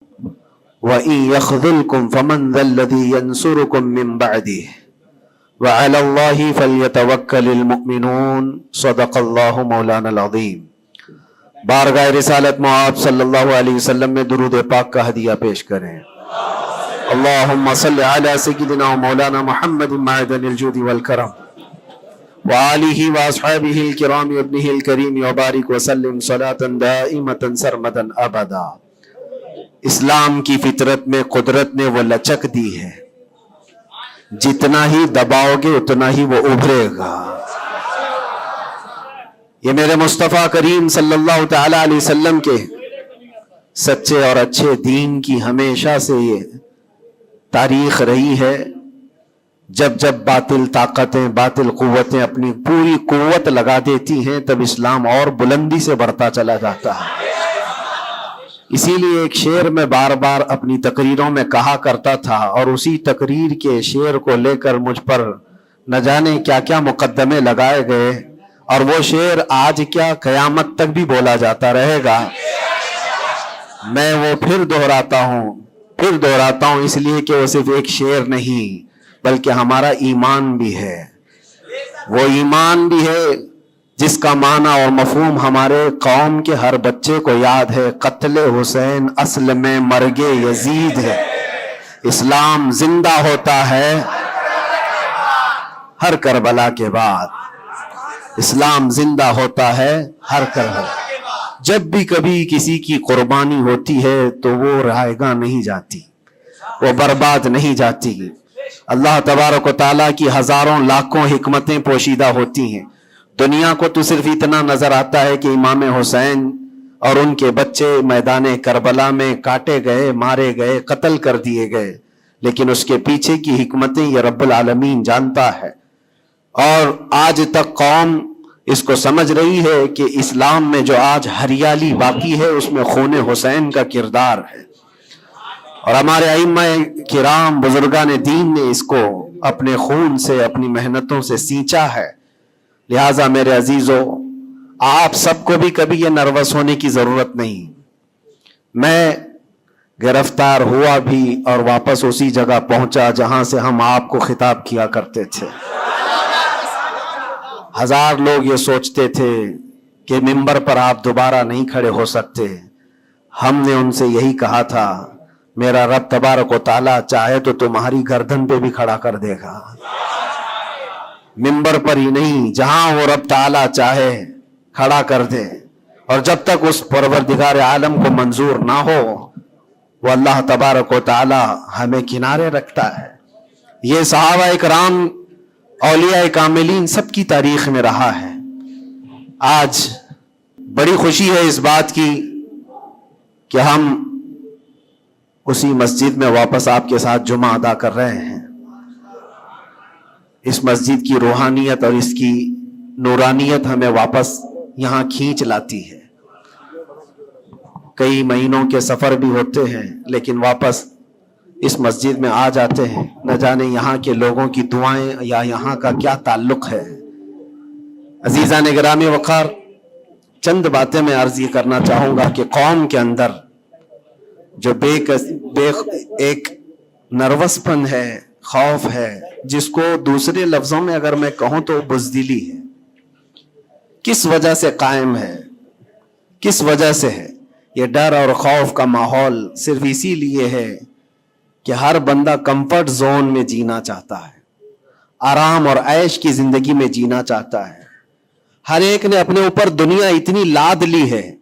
وَإِن يَخْذُلْكُمْ فَمَنْ ذَا الَّذِي يَنْصُرُكُمْ مِنْ بَعْدِهِ وَعَلَى اللَّهِ فَلْيَتَوَكَّلِ الْمُؤْمِنُونَ صدق اللہ مولانا العظیم۔ بارگاہ رسالت معاب صلی اللہ علیہ وسلم میں درود پاک کا ہدیہ پیش کریں۔ اللہم صلی علی سیدنا مولانا محمد معدن الجود والکرم وآلہ واصحابہ الکرام ابنہ الکریم وبارک وسلم صلاة دائمة سرمدا ابدا۔ اسلام کی فطرت میں قدرت نے وہ لچک دی ہے، جتنا ہی دباؤ گے اتنا ہی وہ ابھرے گا۔ یہ میرے مصطفیٰ کریم صلی اللہ تعالی علیہ وسلم کے سچے اور اچھے دین کی ہمیشہ سے یہ تاریخ رہی ہے۔ جب جب باطل طاقتیں، باطل قوتیں اپنی پوری قوت لگا دیتی ہیں، تب اسلام اور بلندی سے بڑھتا چلا جاتا ہے۔ اسی لیے ایک شعر میں بار بار اپنی تقریروں میں کہا کرتا تھا، اور اسی تقریر کے شعر کو لے کر مجھ پر نہ جانے کیا کیا مقدمے لگائے گئے، اور وہ شعر آج کیا قیامت تک بھی بولا جاتا رہے گا۔ میں وہ پھر دہراتا ہوں اس لیے کہ وہ صرف ایک شعر نہیں بلکہ ہمارا ایمان بھی ہے۔ وہ ایمان بھی ہے جس کا معنی اور مفہوم ہمارے قوم کے ہر بچے کو یاد ہے۔ قتل حسین اصل میں مرگ یزید ہے، اسلام زندہ ہوتا ہے ہر کربلا کے بعد۔ اسلام زندہ ہوتا ہے ہر کربلا۔ جب بھی کبھی کسی کی قربانی ہوتی ہے تو وہ رائے گاہ نہیں جاتی، وہ برباد نہیں جاتی۔ اللہ تبارک و تعالیٰ کی ہزاروں لاکھوں حکمتیں پوشیدہ ہوتی ہیں۔ دنیا کو تو صرف اتنا نظر آتا ہے کہ امام حسین اور ان کے بچے میدان کربلا میں کاٹے گئے، مارے گئے، قتل کر دیے گئے، لیکن اس کے پیچھے کی حکمتیں یہ رب العالمین جانتا ہے۔ اور آج تک قوم اس کو سمجھ رہی ہے کہ اسلام میں جو آج ہریالی باقی ہے اس میں خون حسین کا کردار ہے، اور ہمارے ائمہ کرام بزرگان دین نے اس کو اپنے خون سے، اپنی محنتوں سے سینچا ہے۔ لہٰذا میرے عزیزو، آپ سب کو بھی کبھی یہ نروس ہونے کی ضرورت نہیں۔ میں گرفتار ہوا بھی اور واپس اسی جگہ پہنچا جہاں سے ہم آپ کو خطاب کیا کرتے تھے۔ ہزار لوگ یہ سوچتے تھے کہ ممبر پر آپ دوبارہ نہیں کھڑے ہو سکتے۔ ہم نے ان سے یہی کہا تھا، میرا رب تبارک و تعالیٰ چاہے تو تمہاری گردن پہ بھی کھڑا کر دے گا، ممبر پر ہی نہیں، جہاں وہ رب تعالیٰ چاہے کھڑا کر دے۔ اور جب تک اس پروردگار عالم کو منظور نہ ہو، وہ اللہ تبارک و تعالیٰ ہمیں کنارے رکھتا ہے۔ یہ صحابہ اکرام، اولیاء کاملین سب کی تاریخ میں رہا ہے۔ آج بڑی خوشی ہے اس بات کی کہ ہم اسی مسجد میں واپس آپ کے ساتھ جمعہ ادا کر رہے ہیں۔ اس مسجد کی روحانیت اور اس کی نورانیت ہمیں واپس یہاں کھینچ لاتی ہے۔ کئی مہینوں کے سفر بھی ہوتے ہیں لیکن واپس اس مسجد میں آ جاتے ہیں۔ نہ جانے یہاں کے لوگوں کی دعائیں یا یہاں کا کیا تعلق ہے۔ عزیزان گرامی وقار، چند باتیں میں عرض یہ کرنا چاہوں گا کہ قوم کے اندر جو ایک نروس پن ہے، خوف ہے، جس کو دوسرے لفظوں میں اگر میں کہوں تو بزدلی ہے، کس وجہ سے قائم ہے، کس وجہ سے ہے؟ یہ ڈر اور خوف کا ماحول صرف اسی لیے ہے کہ ہر بندہ کمفرٹ زون میں جینا چاہتا ہے، آرام اور عیش کی زندگی میں جینا چاہتا ہے۔ ہر ایک نے اپنے اوپر دنیا اتنی لاد لی ہے،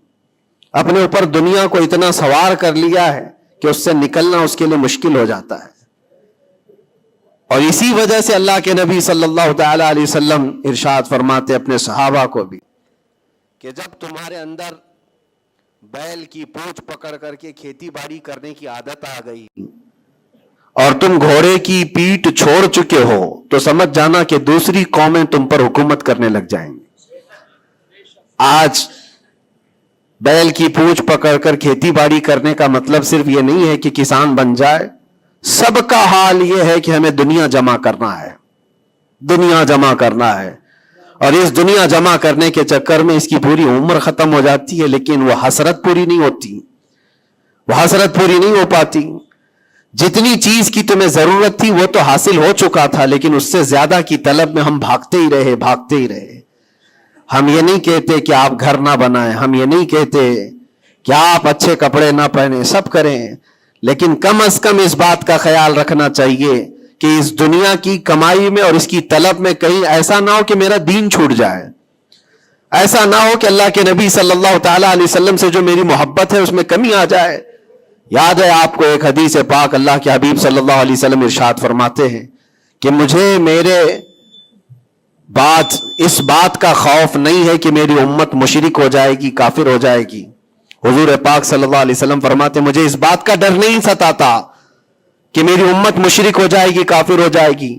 اپنے اوپر دنیا کو اتنا سوار کر لیا ہے کہ اس سے نکلنا اس کے لیے مشکل ہو جاتا ہے۔ اور اسی وجہ سے اللہ کے نبی صلی اللہ تعالی علیہ وسلم ارشاد فرماتے اپنے صحابہ کو بھی کہ جب تمہارے اندر بیل کی پونچھ پکڑ کر کے کھیتی باڑی کرنے کی عادت آ گئی اور تم گھوڑے کی پیٹھ چھوڑ چکے ہو تو سمجھ جانا کہ دوسری قومیں تم پر حکومت کرنے لگ جائیں گی۔ آج بیل کی پونچھ پکڑ کر کھیتی باڑی کرنے کا مطلب صرف یہ نہیں ہے کہ کسان بن جائے، سب کا حال یہ ہے کہ ہمیں دنیا جمع کرنا ہے، دنیا جمع کرنا ہے۔ اور اس دنیا جمع کرنے کے چکر میں اس کی پوری عمر ختم ہو جاتی ہے لیکن وہ حسرت پوری نہیں ہوتی، وہ حسرت پوری نہیں ہو پاتی. جتنی چیز کی تمہیں ضرورت تھی وہ تو حاصل ہو چکا تھا, لیکن اس سے زیادہ کی طلب میں ہم بھاگتے ہی رہے. ہم یہ نہیں کہتے کہ آپ گھر نہ بنائیں, ہم یہ نہیں کہتے کہ آپ اچھے کپڑے نہ پہنیں, سب کریں, لیکن کم از کم اس بات کا خیال رکھنا چاہیے کہ اس دنیا کی کمائی میں اور اس کی طلب میں کہیں ایسا نہ ہو کہ میرا دین چھوٹ جائے, ایسا نہ ہو کہ اللہ کے نبی صلی اللہ تعالی علیہ وسلم سے جو میری محبت ہے اس میں کمی آ جائے. یاد ہے آپ کو ایک حدیث پاک, اللہ کے حبیب صلی اللہ علیہ وسلم ارشاد فرماتے ہیں کہ مجھے میرے بعد اس بات کا خوف نہیں ہے کہ میری امت مشرک ہو جائے گی, کافر ہو جائے گی. حضور پاک صلی اللہ علیہ وسلم فرماتے مجھے اس بات کا ڈر نہیں ستاتا کہ میری امت مشرک ہو جائے گی, کافر ہو جائے گی,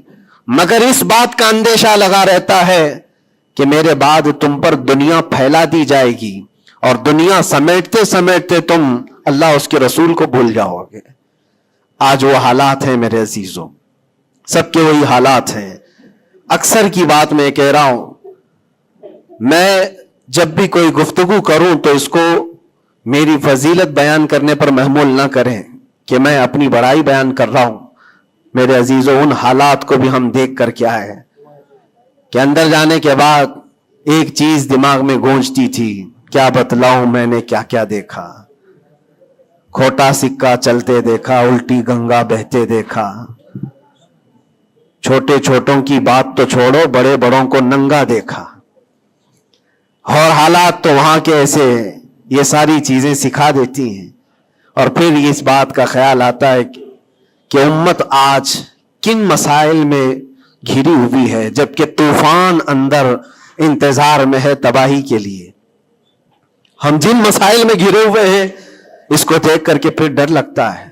مگر اس بات کا اندیشہ لگا رہتا ہے کہ میرے بعد تم پر دنیا پھیلا دی جائے گی اور دنیا سمیٹتے سمیٹتے تم اللہ اس کے رسول کو بھول جاؤ گے. آج وہ حالات ہیں میرے عزیزوں, سب کے وہی حالات ہیں. اکثر کی بات میں کہہ رہا ہوں, میں جب بھی کوئی گفتگو کروں تو اس کو میری فضیلت بیان کرنے پر محمول نہ کریں کہ میں اپنی بڑائی بیان کر رہا ہوں. میرے عزیزوں, ان حالات کو بھی ہم دیکھ کر کیا ہے کہ اندر جانے کے بعد ایک چیز دماغ میں گونجتی تھی, کیا بتلاؤں میں نے کیا کیا دیکھا. کھوٹا سکہ چلتے دیکھا, الٹی گنگا بہتے دیکھا, چھوٹے چھوٹوں کی بات تو چھوڑو, بڑے بڑوں کو ننگا دیکھا. اور حالات تو وہاں کے ایسے, یہ ساری چیزیں سکھا دیتی ہیں. اور پھر اس بات کا خیال آتا ہے کہ امت آج کن مسائل میں گھری ہوئی ہے, جبکہ طوفان اندر انتظار میں ہے تباہی کے لیے. ہم جن مسائل میں گھرے ہوئے ہیں اس کو دیکھ کر کے پھر ڈر لگتا ہے.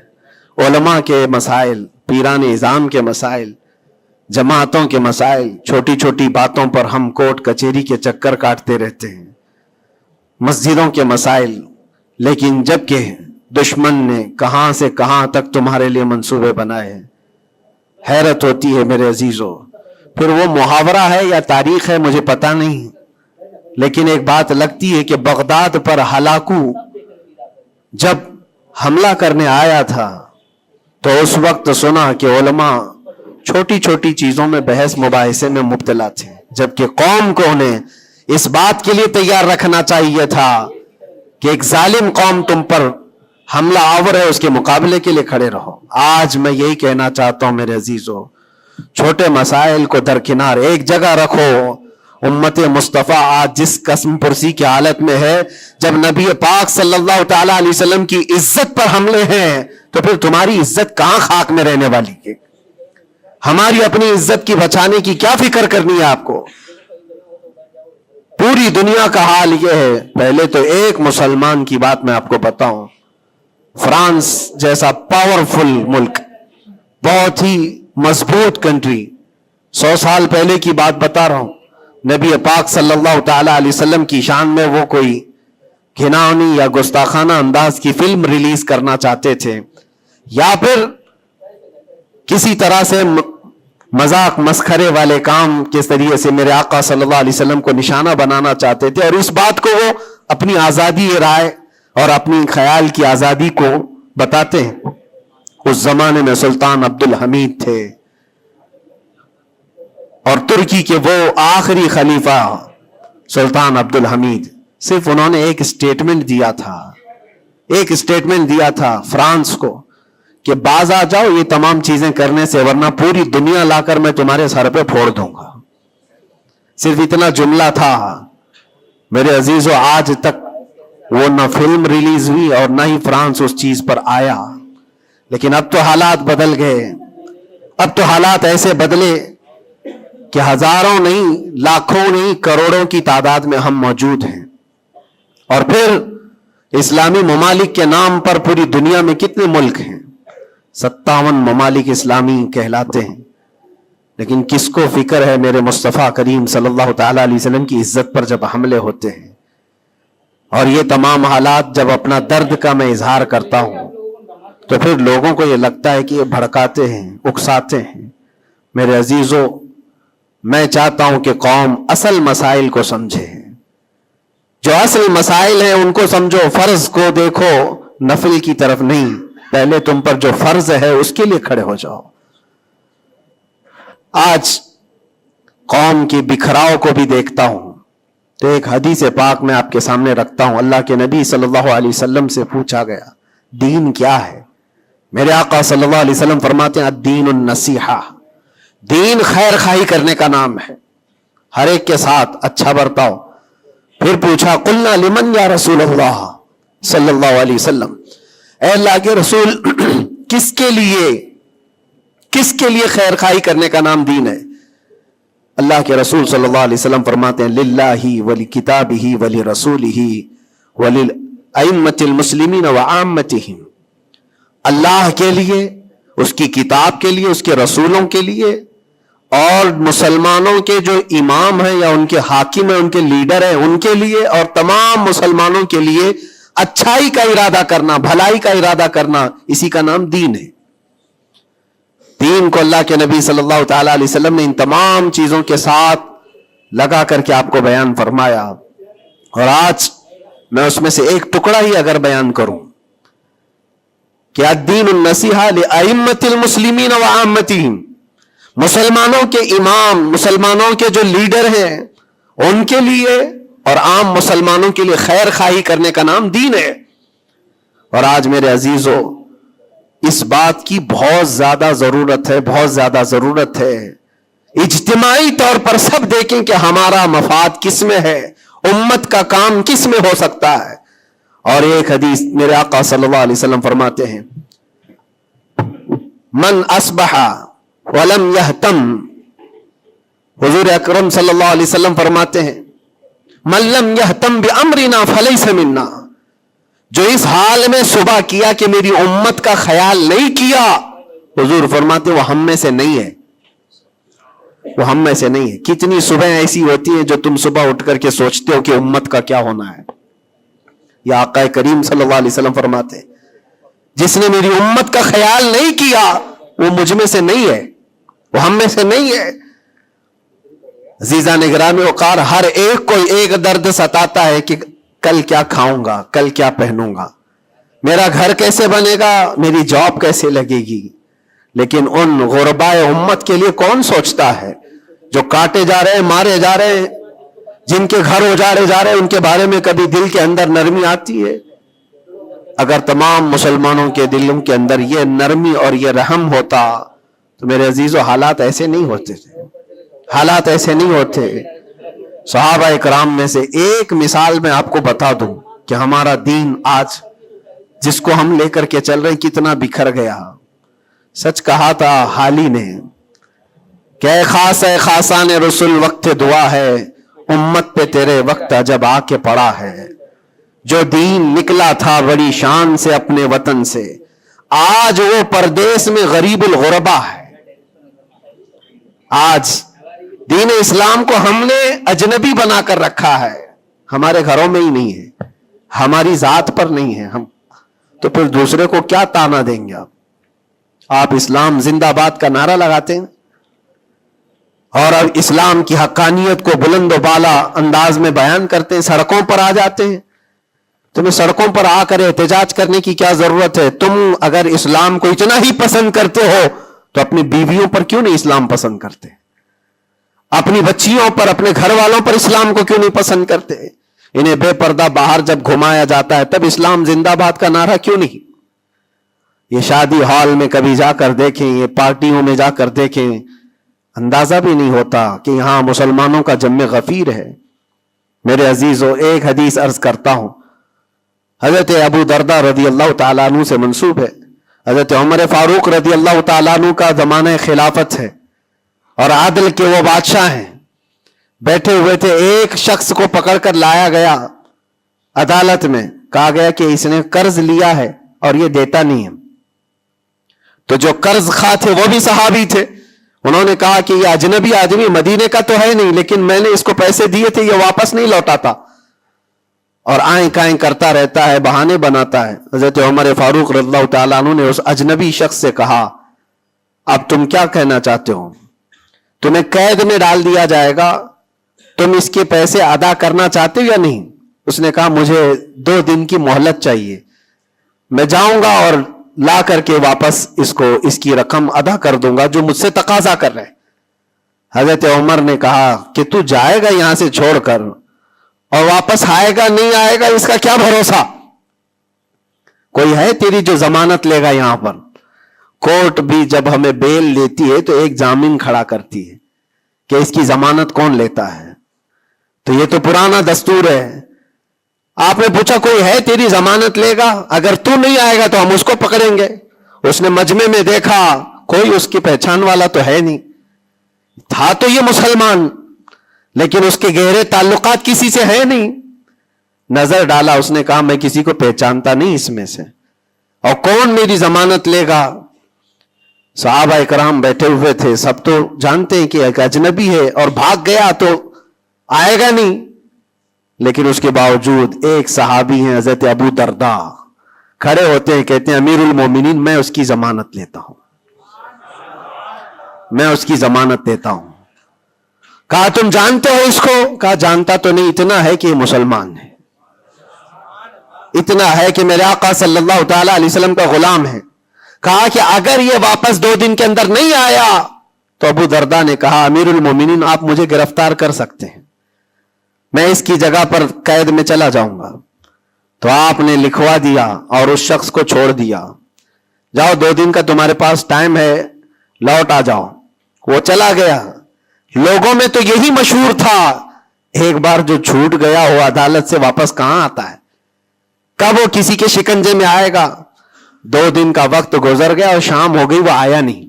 علماء کے مسائل, پیران اعظام کے مسائل, جماعتوں کے مسائل, چھوٹی چھوٹی باتوں پر ہم کورٹ کچہری کے چکر کاٹتے رہتے ہیں, مسجدوں کے مسائل, لیکن جبکہ دشمن نے کہاں سے کہاں تک تمہارے لیے منصوبے بنائے ہیں. حیرت ہوتی ہے میرے عزیزوں. پھر وہ محاورہ ہے یا تاریخ ہے مجھے پتا نہیں, لیکن ایک بات لگتی ہے کہ بغداد پر ہلاکو جب حملہ کرنے آیا تھا تو اس وقت سنا کہ علماء چھوٹی چھوٹی چیزوں میں بحث مباحثے میں مبتلا تھے, جبکہ قوم کو انہیں اس بات کے لیے تیار رکھنا چاہیے تھا کہ ایک ظالم قوم تم پر حملہ آور ہے, اس کے مقابلے کے لیے کھڑے رہو. آج میں یہی کہنا چاہتا ہوں میرے عزیزوں, چھوٹے مسائل کو درکنار ایک جگہ رکھو. امت مصطفیٰ آج جس قسم پرسی کی حالت میں ہے, جب نبی پاک صلی اللہ تعالی علیہ وسلم کی عزت پر حملے ہیں تو پھر تمہاری عزت کہاں خاک میں رہنے والی ہے. ہماری اپنی عزت کی بچانے کی کیا فکر کرنی ہے آپ کو. پوری دنیا کا حال یہ ہے. پہلے تو ایک مسلمان کی بات میں آپ کو بتاؤں, فرانس جیسا پاورفل ملک, بہت ہی مضبوط کنٹری, 100 سال پہلے کی بات بتا رہا ہوں, نبی پاک صلی اللہ تعالی علیہ وسلم کی شان میں وہ کوئی گھناؤنی یا گستاخانہ انداز کی فلم ریلیز کرنا چاہتے تھے, یا پھر کسی طرح سے مذاق مسخرے والے کام کے ذریعے سے میرے آقا صلی اللہ علیہ وسلم کو نشانہ بنانا چاہتے تھے, اور اس بات کو وہ اپنی آزادی رائے اور اپنی خیال کی آزادی کو بتاتے ہیں. اس زمانے میں سلطان عبد الحمید تھے, اور ترکی کے وہ آخری خلیفہ سلطان عبد الحمید, صرف انہوں نے ایک اسٹیٹمنٹ دیا تھا فرانس کو کہ باز آ جاؤ یہ تمام چیزیں کرنے سے, ورنہ پوری دنیا لا کر میں تمہارے سر پہ پھوڑ دوں گا. صرف اتنا جملہ تھا. میرے عزیزو, آج تک وہ نہ فلم ریلیز ہوئی اور نہ ہی فرانس اس چیز پر آیا. لیکن اب تو حالات بدل گئے, اب تو حالات ایسے بدلے کہ ہزاروں نہیں, لاکھوں نہیں, کروڑوں کی تعداد میں ہم موجود ہیں. اور پھر اسلامی ممالک کے نام پر پوری دنیا میں کتنے ملک ہیں, 57 ممالک اسلامی کہلاتے ہیں. لیکن کس کو فکر ہے میرے مصطفیٰ کریم صلی اللہ تعالی علیہ وسلم کی عزت پر جب حملے ہوتے ہیں. اور یہ تمام حالات جب اپنا درد کا میں اظہار کرتا ہوں تو پھر لوگوں کو یہ لگتا ہے کہ یہ بھڑکاتے ہیں, اکساتے ہیں. میرے عزیزو, میں چاہتا ہوں کہ قوم اصل مسائل کو سمجھے, جو اصل مسائل ہیں ان کو سمجھو, فرض کو دیکھو, نفل کی طرف نہیں، پہلے تم پر جو فرض ہے اس کے لیے کھڑے ہو جاؤ. آج قوم کی بکھراؤ کو بھی دیکھتا ہوں تو ایک حدیث پاک میں آپ کے سامنے رکھتا ہوں. اللہ کے نبی صلی اللہ علیہ وسلم سے پوچھا گیا دین کیا ہے؟ میرے آقا صلی اللہ علیہ وسلم فرماتے ہیں الدین النصیحہ، دین خیر خواہی کرنے کا نام ہے، ہر ایک کے ساتھ اچھا برتاؤ. پھر پوچھا قلنا لمن یا رسول اللہ صلی اللہ علیہ وسلم، اے اللہ کے رسول کس کے لیے خیر خواہی کرنے کا نام دین ہے؟ اللہ کے رسول صلی اللہ علیہ وسلم فرماتے ہیں للہ ولکتابہ ولرسولہ وللائمۃ المسلمین وعامتہم، اللہ کے لیے، اس کی کتاب کے لیے، اس کے رسولوں کے لیے، اور مسلمانوں کے جو امام ہیں یا ان کے حاکم ہیں، ان کے لیڈر ہیں، ان کے لیے، اور تمام مسلمانوں کے لیے اچھائی کا ارادہ کرنا، بھلائی کا ارادہ کرنا، اسی کا نام دین ہے. دین کو اللہ کے نبی صلی اللہ تعالی علیہ وسلم نے ان تمام چیزوں کے ساتھ لگا کر کے آپ کو بیان فرمایا. اور آج میں اس میں سے ایک ٹکڑا ہی اگر بیان کروں کہ الدین النصیحہ لائمۃ المسلمین وعامتہم، مسلمانوں کے امام، مسلمانوں کے جو لیڈر ہیں ان کے لیے اور عام مسلمانوں کے لیے خیر خواہی کرنے کا نام دین ہے. اور آج میرے عزیزو اس بات کی بہت زیادہ ضرورت ہے، بہت زیادہ ضرورت ہے. اجتماعی طور پر سب دیکھیں کہ ہمارا مفاد کس میں ہے، امت کا کام کس میں ہو سکتا ہے. اور ایک حدیث میرے آقا صلی اللہ علیہ وسلم فرماتے ہیں من اصبح ولم یہتم، حضور اکرم صلی اللہ علیہ وسلم فرماتے ہیں من لم یہتم بامرنا فلیس منا، جو اس حال میں صبح کیا کہ میری امت کا خیال نہیں کیا، حضور فرماتے وہ ہم میں سے نہیں ہے، وہ ہم میں سے نہیں ہے. کتنی صبح ایسی ہوتی ہیں جو تم صبح اٹھ کر کے سوچتے ہو کہ امت کا کیا ہونا ہے. یا آقا کریم صلی اللہ علیہ وسلم فرماتے ہیں جس نے میری امت کا خیال نہیں کیا وہ مجھ میں سے نہیں ہے، وہ ہم میں سے نہیں ہے. عزیزان گرامی وقار، ہر ایک کو ایک درد ستاتا ہے کہ کل کیا کھاؤں گا، کل کیا پہنوں گا، میرا گھر کیسے بنے گا، میری جاب کیسے لگے گی. لیکن ان غربائے امت کے لیے کون سوچتا ہے جو کاٹے جا رہے ہیں، مارے جا رہے ہیں، جن کے گھر اجاڑے جا رہے ہیں، ان کے بارے میں کبھی دل کے اندر نرمی آتی ہے؟ اگر تمام مسلمانوں کے دلوں کے اندر یہ نرمی اور یہ رحم ہوتا تو میرے عزیزو حالات ایسے نہیں ہوتے تھے، حالات ایسے نہیں ہوتے. صحابہ اکرام میں سے ایک مثال میں آپ کو بتا دوں کہ ہمارا دین آج جس کو ہم لے کر کے چل رہے کتنا بکھر گیا. سچ کہا تھا حالی نے کہ اے خاص ہے خاصان رسول وقت دعا ہے، امت پہ تیرے وقت جب آ کے پڑا ہے. جو دین نکلا تھا بڑی شان سے اپنے وطن سے، آج وہ پردیس میں غریب الغربا ہے. آج دین اسلام کو ہم نے اجنبی بنا کر رکھا ہے، ہمارے گھروں میں ہی نہیں ہے، ہماری ذات پر نہیں ہے. ہم تو پھر دوسرے کو کیا تانا دیں گے؟ آپ اسلام زندہ باد کا نعرہ لگاتے ہیں اور اب اسلام کی حقانیت کو بلند و بالا انداز میں بیان کرتے ہیں، سڑکوں پر آ جاتے ہیں. تمہیں سڑکوں پر آ کر احتجاج کرنے کی کیا ضرورت ہے؟ تم اگر اسلام کو اتنا ہی پسند کرتے ہو تو اپنی بیویوں پر کیوں نہیں اسلام پسند کرتے؟ اپنی بچیوں پر، اپنے گھر والوں پر اسلام کو کیوں نہیں پسند کرتے؟ انہیں بے پردہ باہر جب گھمایا جاتا ہے تب اسلام زندہ باد کا نعرہ کیوں نہیں؟ یہ شادی ہال میں کبھی جا کر دیکھیں، یہ پارٹیوں میں جا کر دیکھیں، اندازہ بھی نہیں ہوتا کہ یہاں مسلمانوں کا جم غفیر ہے. میرے عزیزو ایک حدیث عرض کرتا ہوں، حضرت ابو دردہ رضی اللہ تعالیٰ عنہ سے منسوب ہے. حضرت عمر فاروق رضی اللہ تعالیٰ عنہ کا زمانہ خلافت ہے اور عادل کے وہ بادشاہ ہیں. بیٹھے ہوئے تھے، ایک شخص کو پکڑ کر لایا گیا عدالت میں، کہا گیا کہ اس نے قرض لیا ہے اور یہ دیتا نہیں ہے. تو جو قرض خواہ تھے وہ بھی صحابی تھے، انہوں نے کہا کہ یہ اجنبی آدمی مدینے کا تو ہے نہیں، لیکن میں نے اس کو پیسے دیے تھے، یہ واپس نہیں لوٹاتا اور آئیں کائیں کرتا رہتا ہے، بہانے بناتا ہے. حضرت عمر فاروق رضی اللہ تعالیٰ عنہ نے اس اجنبی شخص سے کہا اب تم کیا کہنا چاہتے ہو؟ تمہیں قید میں ڈال دیا جائے گا، تم اس کے پیسے ادا کرنا چاہتے ہو یا نہیں؟ اس نے کہا مجھے 2 دن کی مہلت چاہیے. میں جاؤں گا اور لا کر کے واپس اس کی رقم ادا کر دوں گا جو مجھ سے تقاضا کر رہے. حضرت عمر نے کہا کہ تو جائے گا یہاں سے چھوڑ کر اور واپس آئے گا نہیں آئے گا اس کا کیا بھروسہ؟ کوئی ہے تیری جو ضمانت لے گا؟ یہاں پر کورٹ بھی جب ہمیں بیل لیتی ہے تو ایک ضامن کھڑا کرتی ہے کہ اس کی ضمانت کون لیتا ہے. تو یہ تو پرانا دستور ہے. آپ نے پوچھا کوئی ہے تیری ضمانت لے گا؟ اگر تو نہیں آئے گا تو ہم اس کو پکڑیں گے. اس نے مجمع میں دیکھا کوئی اس کی پہچان والا تو ہے نہیں. تھا تو یہ مسلمان لیکن اس کے گہرے تعلقات کسی سے ہے نہیں. نظر ڈالا, اس نے کہا میں کسی کو پہچانتا نہیں اس میں سے, اور کون میری ضمانت لے گا؟ صحابہ اکرام بیٹھے ہوئے تھے, سب تو جانتے ہیں کہ ایک اجنبی ہے اور بھاگ گیا تو آئے گا نہیں. لیکن اس کے باوجود ایک صحابی ہیں حضرت ابو درداء, کھڑے ہوتے ہیں, کہتے ہیں امیر المومنین میں اس کی ضمانت لیتا ہوں, میں اس کی ضمانت دیتا ہوں. کہا تم جانتے ہو اس کو؟ کہا جانتا تو نہیں, اتنا ہے کہ یہ مسلمان ہے, اتنا ہے کہ میرے آقا صلی اللہ تعالی علیہ وسلم کا غلام ہے. کہا کہ اگر یہ واپس 2 دن کے اندر نہیں آیا تو ابو درداء نے کہا امیر المومنین آپ مجھے گرفتار کر سکتے ہیں, میں اس کی جگہ پر قید میں چلا جاؤں گا. تو آپ نے لکھوا دیا اور اس شخص کو چھوڑ دیا, جاؤ 2 دن کا تمہارے پاس ٹائم ہے, لوٹ آ جاؤ. وہ چلا گیا. لوگوں میں تو یہی مشہور تھا, ایک بار جو چھوٹ گیا وہ عدالت سے واپس کہاں آتا ہے, کب وہ کسی کے شکنجے میں آئے گا. 2 دن کا وقت گزر گیا اور شام ہو گئی, وہ آیا نہیں.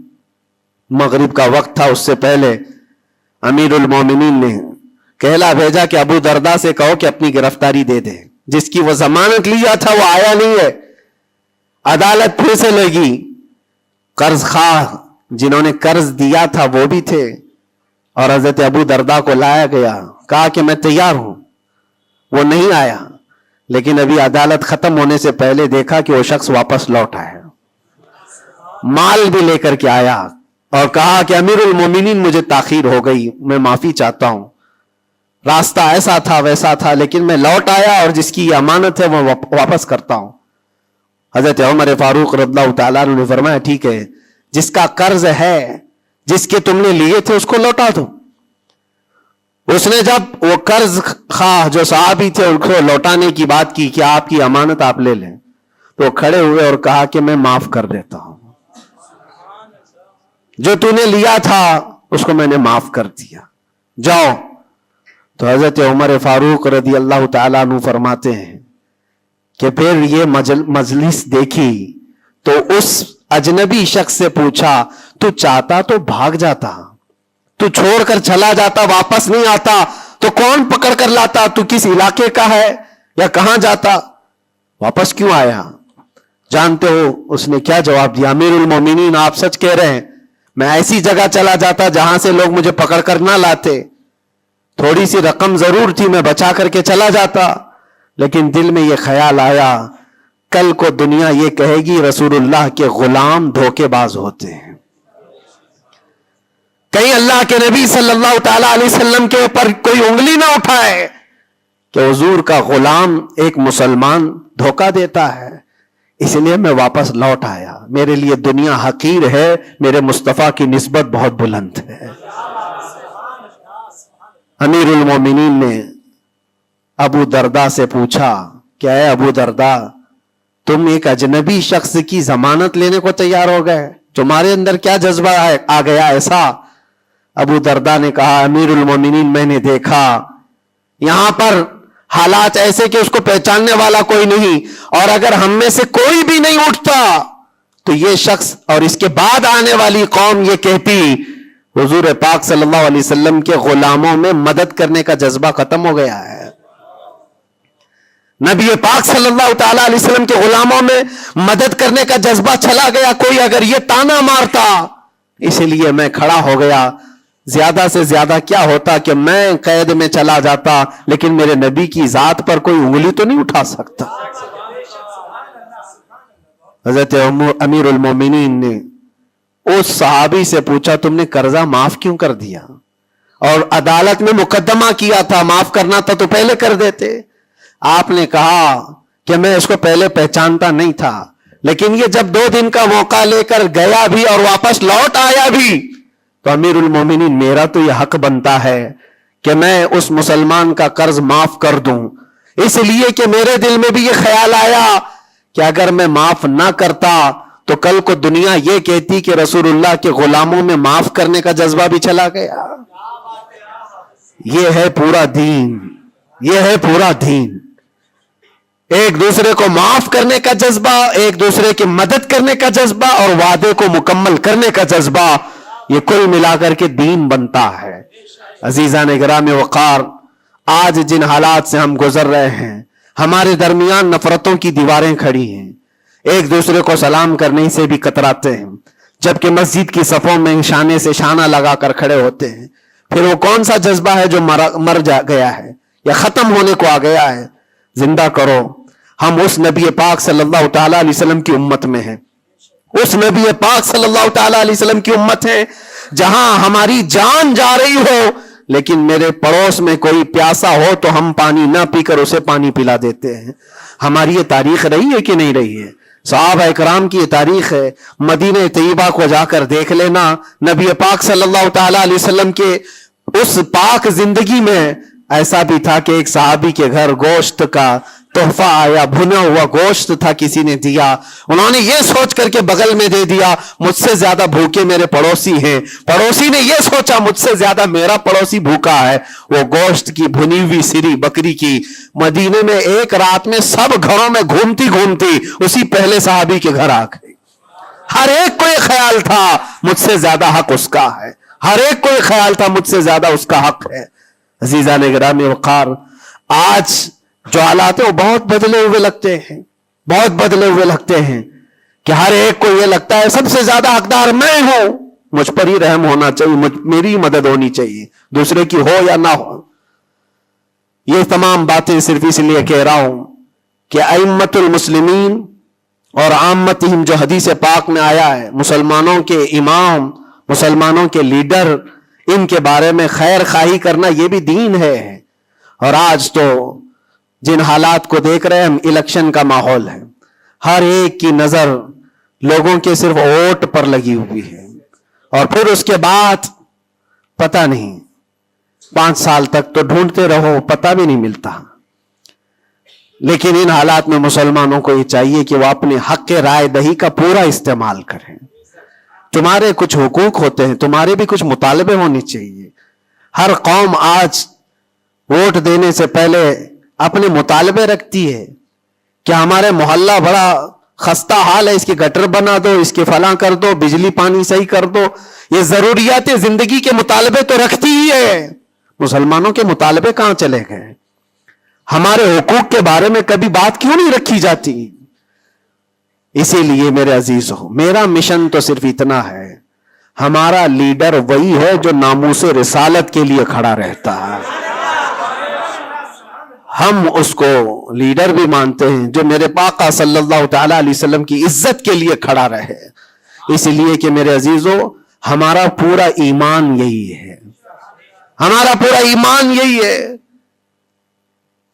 مغرب کا وقت تھا, اس سے پہلے امیر المومنین نے کہلا بھیجا کہ ابو درداء سے کہو کہ اپنی گرفتاری دے دے, جس کی وہ ضمانت لیا تھا وہ آیا نہیں ہے. عدالت پھر سے لگی. قرض خواہ جنہوں نے قرض دیا تھا وہ بھی تھے, اور حضرت ابو درداء کو لایا گیا, کہا کہ میں تیار ہوں. وہ نہیں آیا, لیکن ابھی عدالت ختم ہونے سے پہلے دیکھا کہ وہ شخص واپس لوٹ آیا, مال بھی لے کر کے آیا, اور کہا کہ امیر المومنین مجھے تاخیر ہو گئی, میں معافی چاہتا ہوں, راستہ ایسا تھا ویسا تھا, لیکن میں لوٹ آیا اور جس کی یہ امانت ہے وہ واپس کرتا ہوں. حضرت عمر فاروق رضی اللہ تعالیٰ عنہ نے فرمایا ٹھیک ہے, جس کا قرض ہے, جس کے تم نے لیے تھے اس کو لوٹا دو. اس نے جب وہ قرض خواہ جو صحابی تھے ان کو لوٹانے کی بات کی کہ آپ کی امانت آپ لے لیں, تو وہ کھڑے ہوئے اور کہا کہ میں معاف کر دیتا ہوں, جو تو نے لیا تھا اس کو میں نے معاف کر دیا, جاؤ. تو حضرت عمر فاروق رضی اللہ تعالیٰ عنہ فرماتے ہیں کہ پھر یہ مجلس دیکھی تو اس اجنبی شخص سے پوچھا تو چاہتا تو بھاگ جاتا, تو چھوڑ کر چلا جاتا, واپس نہیں آتا تو کون پکڑ کر لاتا, تو کس علاقے کا ہے یا کہاں جاتا, واپس کیوں آیا؟ جانتے ہو اس نے کیا جواب دیا؟ امیر المومنین آپ سچ کہہ رہے ہیں, میں ایسی جگہ چلا جاتا جہاں سے لوگ مجھے پکڑ کر نہ لاتے, تھوڑی سی رقم ضرور تھی, میں بچا کر کے چلا جاتا, لیکن دل میں یہ خیال آیا کل کو دنیا یہ کہے گی رسول اللہ کے غلام دھوکے باز ہوتے ہیں, کہیں اللہ کے نبی صلی اللہ تعالی علیہ وسلم کے اوپر کوئی انگلی نہ اٹھائے کہ حضور کا غلام ایک مسلمان دھوکہ دیتا ہے. اس لیے میں واپس لوٹ آیا, میرے لیے دنیا حقیر ہے, میرے مصطفیٰ کی نسبت بہت بلند ہے. امیر المومنین نے ابو درداء سے پوچھا کہ اے ابو درداء, تم ایک اجنبی شخص کی ضمانت لینے کو تیار ہو گئے, تمہارے اندر کیا جذبہ آ گیا ایسا؟ ابو درداء نے کہا امیر المومنین میں نے دیکھا یہاں پر حالات ایسے کہ اس کو پہچاننے والا کوئی نہیں, اور اگر ہم میں سے کوئی بھی نہیں اٹھتا تو یہ شخص اور اس کے بعد آنے والی قوم یہ کہتی حضور پاک صلی اللہ علیہ وسلم کے غلاموں میں مدد کرنے کا جذبہ ختم ہو گیا ہے, نبی پاک صلی اللہ تعالی علیہ وسلم کے غلاموں میں مدد کرنے کا جذبہ چلا گیا. کوئی اگر یہ تانا مارتا, اسی لیے میں کھڑا ہو گیا. زیادہ سے زیادہ کیا ہوتا کہ میں قید میں چلا جاتا, لیکن میرے نبی کی ذات پر کوئی انگلی تو نہیں اٹھا سکتا. حضرت امیر المومنین نے اس صحابی سے پوچھا تم نے قرضہ معاف کیوں کر دیا؟ اور عدالت میں مقدمہ کیا تھا, معاف کرنا تھا تو پہلے کر دیتے. آپ نے کہا کہ میں اس کو پہلے پہچانتا نہیں تھا, لیکن یہ جب 2 دن کا موقع لے کر گیا بھی اور واپس لوٹ آیا بھی, تو امیر المومنین میرا تو یہ حق بنتا ہے کہ میں اس مسلمان کا قرض معاف کر دوں, اس لیے کہ میرے دل میں بھی یہ خیال آیا کہ اگر میں معاف نہ کرتا تو کل کو دنیا یہ کہتی کہ رسول اللہ کے غلاموں میں معاف کرنے کا جذبہ بھی چلا گیا. یہ ہے پورا دین, یہ ہے پورا دین. ایک دوسرے کو معاف کرنے کا جذبہ, ایک دوسرے کی مدد کرنے کا جذبہ اور وعدے کو مکمل کرنے کا جذبہ, یہ کل ملا کر کے دین بنتا ہے. عزیزان گرامی وقار, آج جن حالات سے ہم گزر رہے ہیں, ہمارے درمیان نفرتوں کی دیواریں کھڑی ہیں, ایک دوسرے کو سلام کرنے سے بھی کتراتے ہیں, جبکہ مسجد کی صفوں میں شانے سے شانہ لگا کر کھڑے ہوتے ہیں. پھر وہ کون سا جذبہ ہے جو مر گیا ہے یا ختم ہونے کو آ گیا ہے؟ زندہ کرو. ہم اس نبی پاک صلی اللہ تعالی علیہ وسلم کی امت میں ہیں, اس نبی پاک صلی اللہ تعالی علیہ وسلم کی امت ہے جہاں ہماری جان جا رہی ہو لیکن میرے پڑوس میں کوئی پیاسا ہو تو ہم پانی نہ پی کر اسے پانی پلا دیتے ہیں. ہماری یہ تاریخ رہی ہے کہ نہیں رہی ہے؟ صحابہ اکرام کی یہ تاریخ ہے. مدینہ طیبہ کو جا کر دیکھ لینا, نبی پاک صلی اللہ تعالی علیہ وسلم کے اس پاک زندگی میں ایسا بھی تھا کہ ایک صحابی کے گھر گوشت کا تحفہ آیا, بھنا ہوا گوشت تھا, کسی نے دیا, انہوں نے یہ سوچ کر کے بغل میں دے دیا مجھ سے زیادہ بھوکے میرے پڑوسی ہیں. پڑوسی نے یہ سوچا مجھ سے زیادہ میرا پڑوسی بھوکا ہے. وہ گوشت کی بھنی ہوئی سری بکری کی مدینے میں ایک رات میں سب گھروں میں گھومتی گھومتی اسی پہلے صحابی کے گھر آ گئی. ہر ایک کو یہ خیال تھا مجھ سے زیادہ حق اس کا ہے, ہر ایک کو یہ خیال تھا مجھ سے زیادہ اس کا حق ہے. عزیزان گرامی وقار, آج جو حالات ہیں وہ بہت بدلے ہوئے لگتے ہیں, بہت بدلے ہوئے لگتے ہیں کہ ہر ایک کو یہ لگتا ہے سب سے زیادہ حقدار میں ہوں, مجھ پر ہی رحم ہونا چاہیے, میری مدد ہونی چاہیے, دوسرے کی ہو یا نہ ہو. یہ تمام باتیں صرف اس لیے کہہ رہا ہوں کہ ائمۃ المسلمین اور عامتہم جو حدیث پاک میں آیا ہے, مسلمانوں کے امام, مسلمانوں کے لیڈر, ان کے بارے میں خیر خواہی کرنا یہ بھی دین ہے. اور آج تو جن حالات کو دیکھ رہے ہیں ہم, الیکشن کا ماحول ہے, ہر ایک کی نظر لوگوں کے صرف ووٹ پر لگی ہوئی ہے, اور پھر اس کے بعد پتہ نہیں 5 سال تک تو ڈھونڈتے رہو, پتہ بھی نہیں ملتا. لیکن ان حالات میں مسلمانوں کو یہ چاہیے کہ وہ اپنے حق رائے دہی کا پورا استعمال کریں. تمہارے کچھ حقوق ہوتے ہیں, تمہارے بھی کچھ مطالبے ہونے چاہیے. ہر قوم آج ووٹ دینے سے پہلے اپنے مطالبے رکھتی ہے کہ ہمارے محلہ بڑا خستہ حال ہے, اس کی گٹر بنا دو, اس کے فلاں کر دو, بجلی پانی صحیح کر دو. یہ ضروریات زندگی کے مطالبے تو رکھتی ہی ہے. مسلمانوں کے مطالبے کہاں چلے گئے؟ ہمارے حقوق کے بارے میں کبھی بات کیوں نہیں رکھی جاتی؟ اسی لیے میرے عزیزو, میرا مشن تو صرف اتنا ہے, ہمارا لیڈر وہی ہے جو ناموس رسالت کے لیے کھڑا رہتا ہے. ہم اس کو لیڈر بھی مانتے ہیں جو میرے پاقا صلی اللہ تعالی علیہ وسلم کی عزت کے لیے کھڑا رہے. اس لیے کہ میرے عزیزو, ہمارا پورا ایمان یہی ہے, ہمارا پورا ایمان یہی ہے.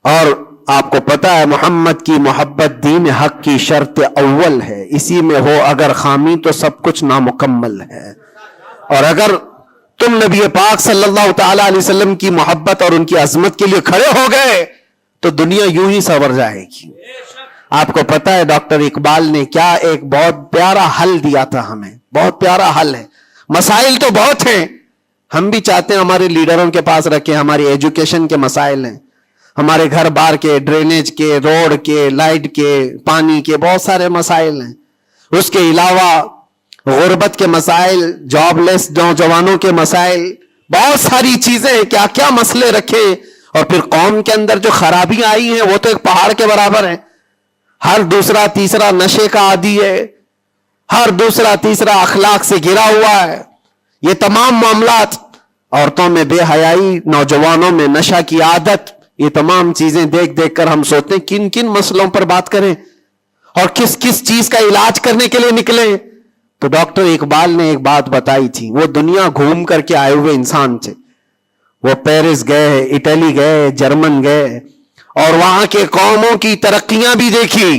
اور آپ کو پتا ہے محمد کی محبت دین حق کی شرط اول ہے, اسی میں ہو اگر خامی تو سب کچھ نامکمل ہے. اور اگر تم نبی پاک صلی اللہ تعالی علیہ وسلم کی محبت اور ان کی عظمت کے لیے کھڑے ہو گئے تو دنیا یوں ہی سنور جائے گی. آپ کو پتا ہے ڈاکٹر اقبال نے کیا ایک بہت پیارا حل دیا تھا ہمیں, بہت پیارا حل ہے. مسائل تو بہت ہیں, ہم بھی چاہتے ہیں ہمارے لیڈروں کے پاس رکھیں. ہماری ایجوکیشن کے مسائل ہیں, ہمارے گھر بار کے, ڈرینیج کے, روڈ کے, لائٹ کے, پانی کے, بہت سارے مسائل ہیں. اس کے علاوہ غربت کے مسائل, جاب لیس نوجوانوں کے مسائل, بہت ساری چیزیں, کیا کیا مسئلے رکھے. اور پھر قوم کے اندر جو خرابیاں آئی ہیں وہ تو ایک پہاڑ کے برابر ہیں. ہر دوسرا تیسرا نشے کا عادی ہے, ہر دوسرا تیسرا اخلاق سے گرا ہوا ہے. یہ تمام معاملات, عورتوں میں بے حیائی, نوجوانوں میں نشہ کی عادت, یہ تمام چیزیں دیکھ دیکھ کر ہم سوچتے ہیں کن کن مسئلوں پر بات کریں اور کس کس چیز کا علاج کرنے کے لیے نکلیں. تو ڈاکٹر اقبال نے ایک بات بتائی تھی, وہ دنیا گھوم کر کے آئے ہوئے انسان تھے. وہ پیرس گئے, اٹلی گئے, جرمن گئے, اور وہاں کے قوموں کی ترقیاں بھی دیکھی،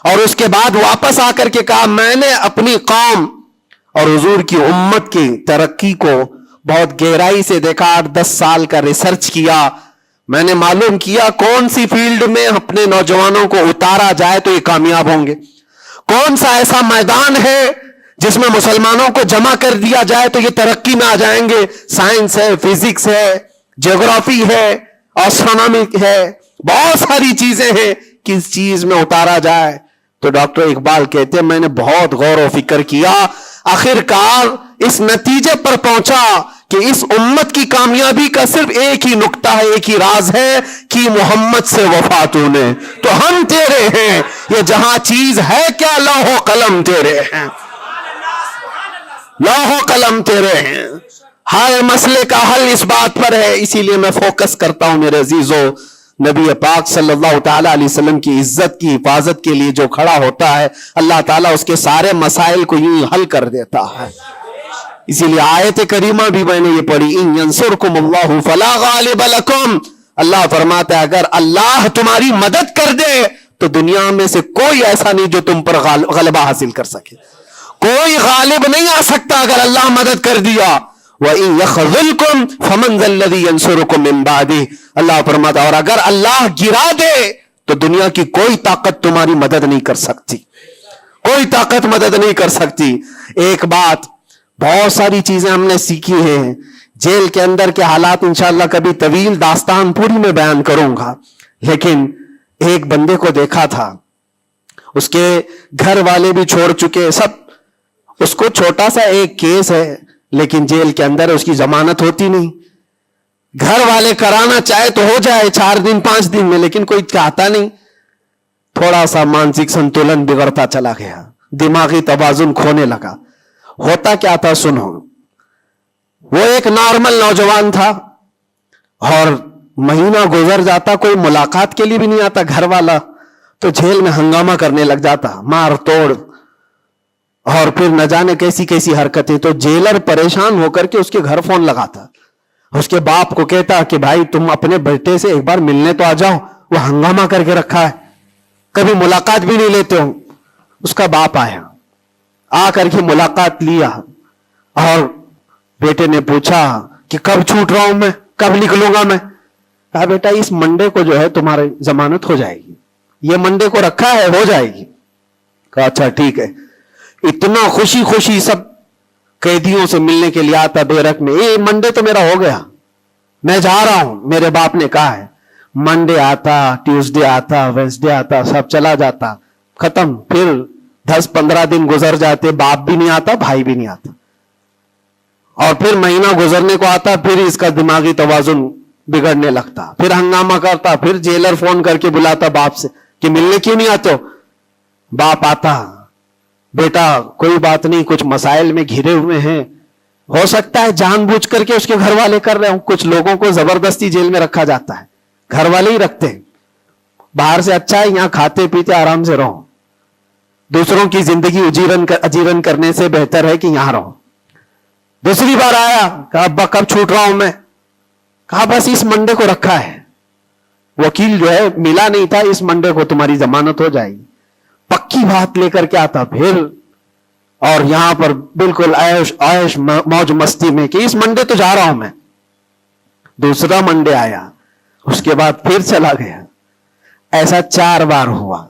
اور اس کے بعد واپس آ کر کے کہا میں نے اپنی قوم اور حضور کی امت کی ترقی کو بہت گہرائی سے دیکھا، 8-10 سال کا ریسرچ کیا، میں نے معلوم کیا کون سی فیلڈ میں اپنے نوجوانوں کو اتارا جائے تو یہ کامیاب ہوں گے، کون سا ایسا میدان ہے جس میں مسلمانوں کو جمع کر دیا جائے تو یہ ترقی میں آ جائیں گے، سائنس ہے، فزکس ہے، جیوگرافی ہے، اسٹرونومی ہے، بہت ساری چیزیں ہیں، کس چیز میں اتارا جائے؟ تو ڈاکٹر اقبال کہتے ہیں میں نے بہت غور و فکر کیا، آخر کار اس نتیجے پر پہنچا کہ اس امت کی کامیابی کا صرف ایک ہی نقطہ ہے، ایک ہی راز ہے کہ محمد سے وفا تو نے، تو ہم تیرے ہیں، یہ جہاں چیز ہے کیا لوح و قلم تیرے ہیں، لوح و قلم تیرے ہیں، ہر مسئلے کا حل اس بات پر ہے۔ اسی لیے میں فوکس کرتا ہوں میرے عزیزو، نبی پاک صلی اللہ تعالیٰ علیہ وسلم کی عزت کی حفاظت کے لیے جو کھڑا ہوتا ہے اللہ تعالیٰ اس کے سارے مسائل کو یوں حل کر دیتا ہے۔ اسی لیے آیت کریمہ بھی میں نے یہ پڑھی، ان ینصرکم اللہ فلا غالب لکم، اللہ فرماتا ہے اگر اللہ تمہاری مدد کر دے تو دنیا میں سے کوئی ایسا نہیں جو تم پر غلبہ حاصل کر سکے، کوئی غالب نہیں آ سکتا اگر اللہ مدد کر دیا۔ وَإِن يَخْذُلْكُمْ فَمَنْ ذَا الَّذِي يَنْصُرُكُمْ مِنْ بَعْدِهِ، اللہ فرماتا اور اگر اللہ گرا دے تو دنیا کی کوئی طاقت تمہاری مدد نہیں کر سکتی، کوئی طاقت مدد نہیں کر سکتی۔ ایک بات، بہت ساری چیزیں ہم نے سیکھی ہیں، جیل کے اندر کے حالات انشاءاللہ کبھی طویل داستان پوری میں بیان کروں گا، لیکن ایک بندے کو دیکھا تھا، اس کے گھر والے بھی چھوڑ چکے سب، اس کو چھوٹا سا ایک کیس ہے لیکن جیل کے اندر اس کی ضمانت ہوتی نہیں، گھر والے کرانا چاہے تو ہو جائے 4 دن 5 دن میں، لیکن کوئی چاہتا نہیں، تھوڑا سا مانسک سنتولن بگڑتا چلا گیا، دماغی توازن کھونے لگا۔ ہوتا کیا تھا سنو، وہ ایک نارمل نوجوان تھا اور مہینہ گزر جاتا کوئی ملاقات کے لیے بھی نہیں آتا گھر والا، تو جیل میں ہنگامہ کرنے لگ جاتا، مار توڑ، اور پھر نہ جانے کیسی کیسی حرکتیں، تو جیلر پریشان ہو کر کے اس کے گھر فون لگاتا، اس کے باپ کو کہتا کہ بھائی تم اپنے بیٹے سے ایک بار ملنے تو آ جاؤ، وہ ہنگامہ کر کے رکھا ہے، کبھی ملاقات بھی نہیں لیتے ہو۔ اس کا باپ آیا، آ کر کے ملاقات لیا، اور بیٹے نے پوچھا کہ کب چھوٹ رہا ہوں میں، کب نکلوں گا میں؟ کہا بیٹا اس منڈے کو جو ہے تمہاری ضمانت ہو جائے گی، یہ منڈے کو رکھا ہے، ہو جائے گی۔ کہا اچھا ٹھیک ہے۔ اتنا خوشی خوشی سب قیدیوں سے ملنے کے لیے آتا بیرک میں، اے منڈے تو میرا ہو گیا، میں جا رہا ہوں، میرے باپ نے کہا ہے۔ منڈے آتا، ٹیوزڈے آتا، ویڈنسڈے آتا، سب چلا جاتا، ختم۔ پھر 10-15 دن گزر جاتے، باپ بھی نہیں آتا، بھائی بھی نہیں آتا، اور پھر مہینہ گزرنے کو آتا، پھر اس کا دماغی توازن بگڑنے لگتا، پھر ہنگامہ کرتا، پھر جیلر فون کر کے بلاتا باپ سے کہ ملنے کیوں نہیں آتے ہو؟ باپ آتا، بیٹا کوئی بات نہیں، کچھ مسائل میں گھرے ہوئے ہیں، ہو سکتا ہے جان بوجھ کر کے اس کے گھر والے کر رہے ہوں، کچھ لوگوں کو زبردستی جیل میں رکھا جاتا ہے، گھر والے ہی رکھتے ہیں، باہر سے اچھا ہے یہاں کھاتے پیتے آرام سے رہو، دوسروں کی زندگی اجیرن کرنے سے بہتر ہے کہ یہاں رہو۔ دوسری بار آیا، کہا ابا کب چھوٹ رہا ہوں میں؟ کہا بس اس منڈے کو رکھا ہے، وکیل جو ہے ملا نہیں تھا، اس منڈے کو تمہاری ضمانت ہو جائے گی۔ پکی بات لے کر کے آتا پھر، اور یہاں پر بالکل عیش موج مستی میں کہ اس منڈے تو جا رہا ہوں میں۔ دوسرا منڈے آیا، اس کے بعد پھر چلا گیا، ایسا 4 بار ہوا،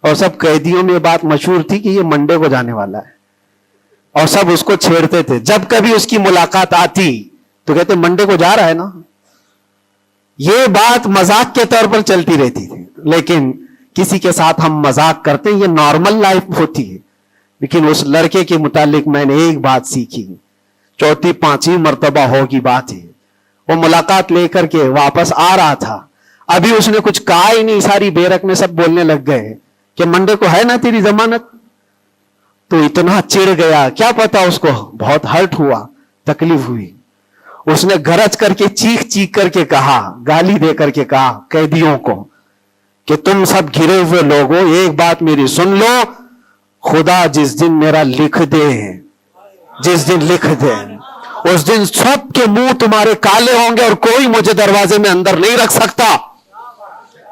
اور سب قیدیوں میں بات مشہور تھی کہ یہ منڈے کو جانے والا ہے، اور سب اس کو چھیڑتے تھے، جب کبھی اس کی ملاقات آتی تو کہتے منڈے کو جا رہا ہے نا۔ یہ بات مذاق کے طور پر چلتی رہتی تھی، لیکن کسی کے ساتھ ہم مذاق کرتے ہیں، یہ نارمل لائف ہوتی ہے، لیکن اس لڑکے کے متعلق میں نے ایک بات سیکھی، 4-5 مرتبہ ہوگی بات ہے، وہ ملاقات لے کر کے واپس آ رہا تھا، ابھی اس نے کچھ کہا ہی نہیں، ساری بیرک میں سب بولنے لگ گئے کہ منڈے کو ہے نا تیری ضمانت، تو اتنا چڑ گیا، کیا پتا اس کو بہت ہرٹ ہوا، تکلیف ہوئی، اس نے گرج کر کے چیخ کر کے کہا، گالی دے کر کے کہا قیدیوں کو کہ تم سب گھرے ہوئے لوگوں ایک بات میری سن لو، خدا جس دن میرا لکھ دے، جس دن لکھ دے، اس دن سب کے منہ تمہارے کالے ہوں گے اور کوئی مجھے دروازے میں اندر نہیں رکھ سکتا۔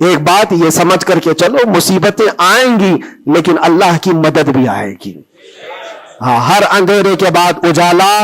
ایک بات یہ سمجھ کر کے چلو، مصیبتیں آئیں گی لیکن اللہ کی مدد بھی آئے گی. ہاں، ہر اندھیرے کے بعد اجالا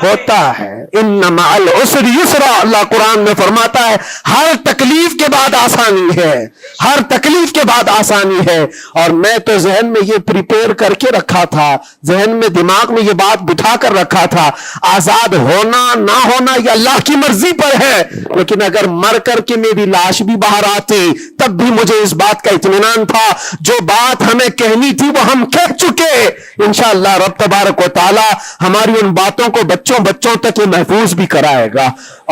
ہوتا ہے. ان مع العسر یسرا، اللہ قرآن میں فرماتا ہے ہر تکلیف کے بعد آسانی ہے، ہر تکلیف کے بعد آسانی ہے. اور میں تو ذہن میں یہ پریپیئر کر کے رکھا تھا، ذہن میں دماغ میں یہ بات بٹھا کر رکھا تھا، آزاد ہونا نہ ہونا یہ اللہ کی مرضی پر ہے، لیکن اگر مر کر کے میری لاش بھی باہر آتی تب بھی مجھے اس بات کا اطمینان تھا جو بات ہمیں کہنی تھی وہ ہم کہہ چکے. انشاءاللہ رب تبارک و تعالی ہماری ان باتوں کو بچوں تک یہ محفوظ بھی کرائے گا.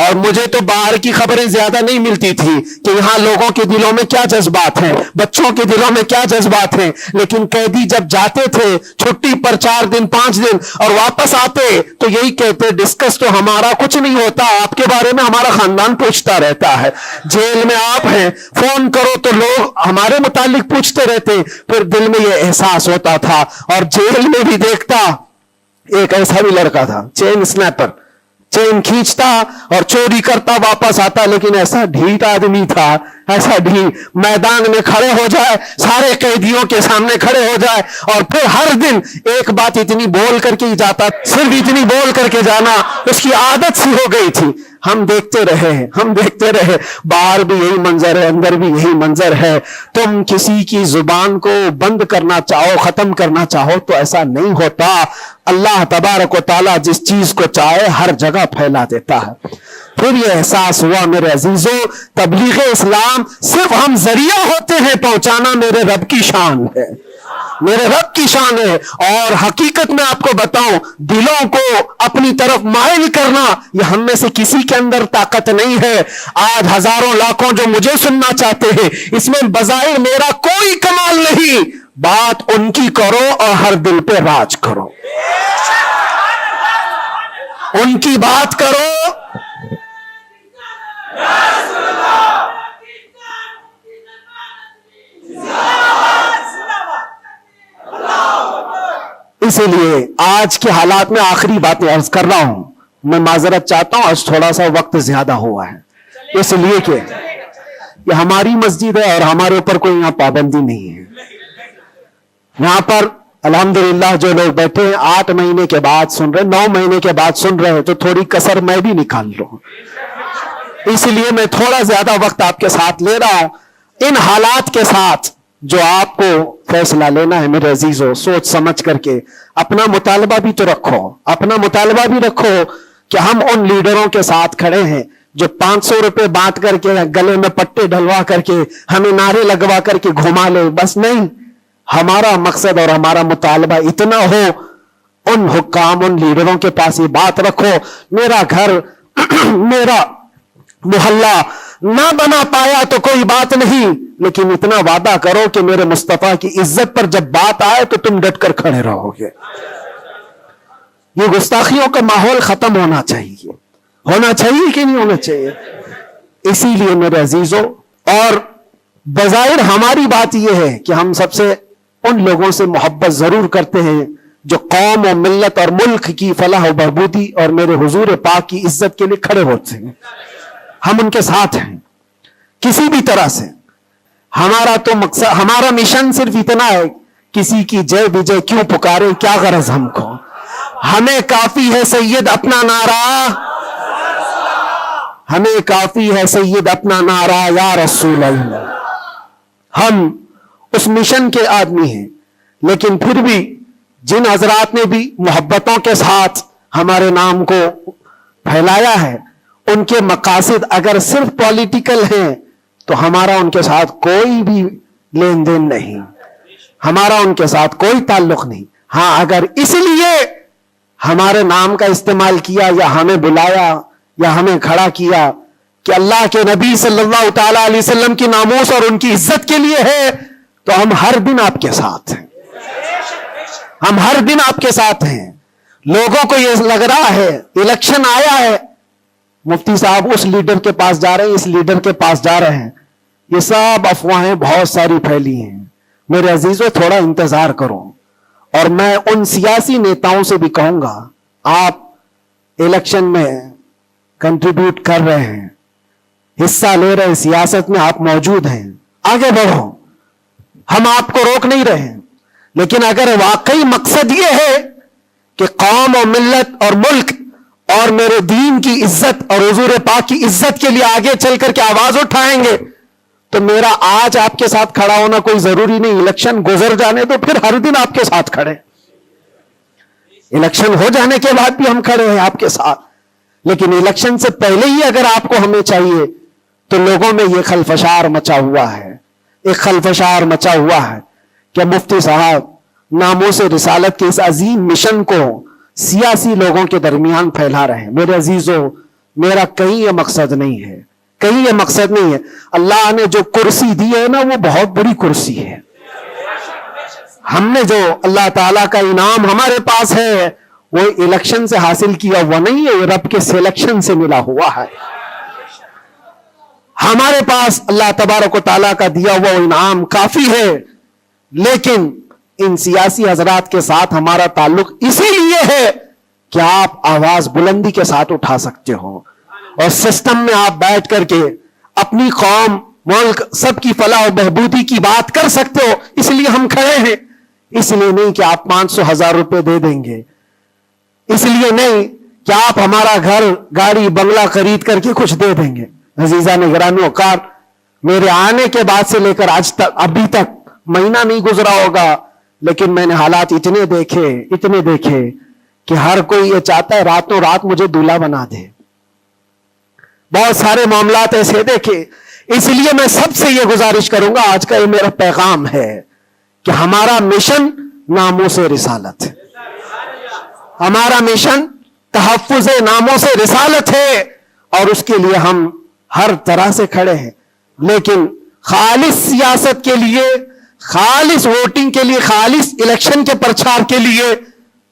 اور مجھے تو باہر کی خبریں زیادہ نہیں ملتی تھی کہ یہاں لوگوں کے دلوں میں کیا جذبات ہیں، بچوں کے دلوں میں کیا جذبات ہیں، لیکن قیدی جب جاتے تھے چھٹی پر 4 دن 5 دن اور واپس آتے تو یہی کہتے ڈسکس تو ہمارا کچھ نہیں ہوتا، آپ کے بارے میں ہمارا خاندان پوچھتا رہتا ہے. جیل میں آپ ہیں، فون کرو تو لوگ ہمارے متعلق پوچھتے رہتے. پھر دل میں یہ احساس ہوتا تھا. اور جیل میں بھی دیکھتا ایک ایسا بھی لڑکا تھا چین سنیپر، چین کھینچتا اور چوری کرتا واپس آتا، لیکن ایسا ڈھیٹ آدمی تھا، ایسا ڈھیٹ، میدان میں کھڑے ہو جائے، سارے قیدیوں کے سامنے کھڑے ہو جائے اور پھر ہر دن ایک بات اتنی بول کر کے ہی جاتا، صرف اتنی بول کر کے جانا اس کی عادت سی ہو گئی تھی. ہم دیکھتے رہے باہر بھی یہی منظر ہے، اندر بھی یہی منظر ہے. تم کسی کی زبان کو بند کرنا چاہو، ختم کرنا چاہو تو ایسا نہیں ہوتا. اللہ تبارک و تعالیٰ جس چیز کو چاہے ہر جگہ پھیلا دیتا ہے. پھر یہ احساس ہوا میرے عزیزوں، تبلیغ اسلام صرف ہم ذریعہ ہوتے ہیں پہنچانا، میرے رب کی شان ہے، میرے رب کی شان ہے. اور حقیقت میں آپ کو بتاؤں، دلوں کو اپنی طرف مائل کرنا یہ ہم میں سے کسی کے اندر طاقت نہیں ہے. آج ہزاروں لاکھوں جو مجھے سننا چاہتے ہیں، اس میں بظاہر میرا کوئی کمال نہیں. بات ان کی کرو اور ہر دل پہ راج کرو، ان کی بات کرو. اسی لیے آج کے حالات میں آخری باتیں عرض کر رہا ہوں. میں معذرت چاہتا ہوں، آج تھوڑا سا وقت زیادہ ہوا ہے، اس لیے کہ یہ ہماری مسجد ہے اور ہمارے اوپر کوئی یہاں پابندی نہیں ہے. یہاں پر الحمدللہ جو لوگ بیٹھے ہیں 8 مہینے کے بعد سن رہے، 9 مہینے کے بعد سن رہے، تو تھوڑی کسر میں بھی نکال لوں. اس لیے میں تھوڑا زیادہ وقت آپ کے ساتھ لے رہا ہوں. ان حالات کے ساتھ جو آپ کو فیصلہ لینا ہے میرے عزیزوں، سوچ سمجھ کر کے اپنا مطالبہ بھی تو رکھو، اپنا مطالبہ بھی رکھو کہ ہم ان لیڈروں کے ساتھ کھڑے ہیں جو 500 روپے بانٹ کر کے گلے میں پٹے ڈلوا کر کے ہمیں نعرے لگوا کر کے گھما لے. بس نہیں، ہمارا مقصد اور ہمارا مطالبہ اتنا ہو، ان حکام، ان لیڈروں کے پاس یہ بات رکھو، میرا گھر میرا محلہ نہ بنا پایا تو کوئی بات نہیں، لیکن اتنا وعدہ کرو کہ میرے مصطفیٰ کی عزت پر جب بات آئے تو تم ڈٹ کر کھڑے رہو گے. یہ گستاخیوں کا ماحول ختم ہونا چاہیے کہ نہیں ہونا چاہیے. اسی لیے میرے عزیزوں، اور بظاہر ہماری بات یہ ہے کہ ہم سب سے ان لوگوں سے محبت ضرور کرتے ہیں جو قوم و ملت اور ملک کی فلاح و بہبودی اور میرے حضور پاک کی عزت کے لیے کھڑے ہوتے ہیں. ہم ان کے ساتھ ہیں کسی بھی طرح سے. ہمارا تو مقصد، ہمارا مشن صرف اتنا ہے، کسی کی جے وجے کیوں پکارے، کیا غرض ہم کو، ہمیں کافی ہے سید اپنا نعرہ، ہمیں کافی ہے سید اپنا نعرہ یا رسول اللہ. ہم اس مشن کے آدمی ہیں. لیکن پھر بھی جن حضرات نے بھی محبتوں کے ساتھ ہمارے نام کو پھیلایا ہے، ان کے مقاصد اگر صرف پولیٹیکل ہیں تو ہمارا ان کے ساتھ کوئی بھی لین دین نہیں، ہمارا ان کے ساتھ کوئی تعلق نہیں. ہاں، اگر اس لیے ہمارے نام کا استعمال کیا یا ہمیں بلایا یا ہمیں کھڑا کیا کہ اللہ کے نبی صلی اللہ تعالی علیہ وسلم کی ناموس اور ان کی عزت کے لیے ہے، تو ہم ہر دن آپ کے ساتھ ہیں، ہم ہر دن آپ کے ساتھ ہیں. لوگوں کو یہ لگ رہا ہے الیکشن آیا ہے، مفتی صاحب اس لیڈر کے پاس جا رہے ہیں، اس لیڈر کے پاس جا رہے ہیں، یہ سب افواہیں بہت ساری پھیلی ہیں. میرے عزیزوں، تھوڑا انتظار کرو. اور میں ان سیاسی نیتاؤں سے بھی کہوں گا، آپ الیکشن میں کنٹریبیوٹ کر رہے ہیں، حصہ لے رہے سیاست میں آپ موجود ہیں, آگے بڑھو, ہم آپ کو روک نہیں رہے ہیں, لیکن اگر واقعی مقصد یہ ہے کہ قوم اور ملت اور ملک اور میرے دین کی عزت اور حضور پاک کی عزت کے لیے آگے چل کر کے آواز اٹھائیں گے, تو میرا آج آپ کے ساتھ کھڑا ہونا کوئی ضروری نہیں, الیکشن گزر جانے تو پھر ہر دن آپ کے ساتھ کھڑے, الیکشن ہو جانے کے بعد بھی ہم کھڑے ہیں آپ کے ساتھ, لیکن الیکشن سے پہلے ہی اگر آپ کو ہمیں چاہیے تو لوگوں میں یہ خلفشار مچا ہوا ہے, ایک خلفشار مچا ہوا ہے کہ مفتی صاحب ناموس رسالت کے اس عظیم مشن کو سیاسی لوگوں کے درمیان پھیلا رہے ہیں. میرے عزیزوں, میرا کہیں یہ مقصد نہیں ہے, کہیں یہ مقصد نہیں ہے. اللہ نے جو کرسی دی ہے نا, وہ بہت بڑی کرسی ہے. ہم نے جو اللہ تعالیٰ کا انعام ہمارے پاس ہے وہ الیکشن سے حاصل کیا ہوا نہیں ہے, وہ رب کے سلیکشن سے ملا ہوا ہے. ہمارے پاس اللہ تبارک و تعالیٰ کا دیا ہوا انعام کافی ہے, لیکن ان سیاسی حضرات کے ساتھ ہمارا تعلق اسی لیے ہے کہ آپ آواز بلندی کے ساتھ اٹھا سکتے ہو اور سسٹم میں آپ بیٹھ کر کے اپنی قوم, ملک, سب کی فلاح و بہبودی کی بات کر سکتے ہو. اس لیے ہم کھڑے ہیں, اس لیے نہیں کہ آپ 500,000 روپے دے دیں گے, اس لیے نہیں کہ آپ ہمارا گھر, گاڑی, بنگلہ خرید کر کے کچھ دے دیں گے. عزیزان گرامی اوقات, میرے آنے کے بعد سے لے کر آج تک, ابھی تک مہینہ نہیں گزرا ہوگا, لیکن میں نے حالات اتنے دیکھے کہ ہر کوئی یہ چاہتا ہے راتوں رات مجھے دولہا بنا دے. بہت سارے معاملات ایسے دیکھے. اس لیے میں سب سے یہ گزارش کروں گا, آج کا یہ میرا پیغام ہے کہ ہمارا مشن ناموس رسالت, ہمارا مشن تحفظ ناموس رسالت ہے, اور اس کے لیے ہم ہر طرح سے کھڑے ہیں. لیکن خالص سیاست کے لیے, خالص ووٹنگ کے لیے, خالص الیکشن کے پرچار کے لیے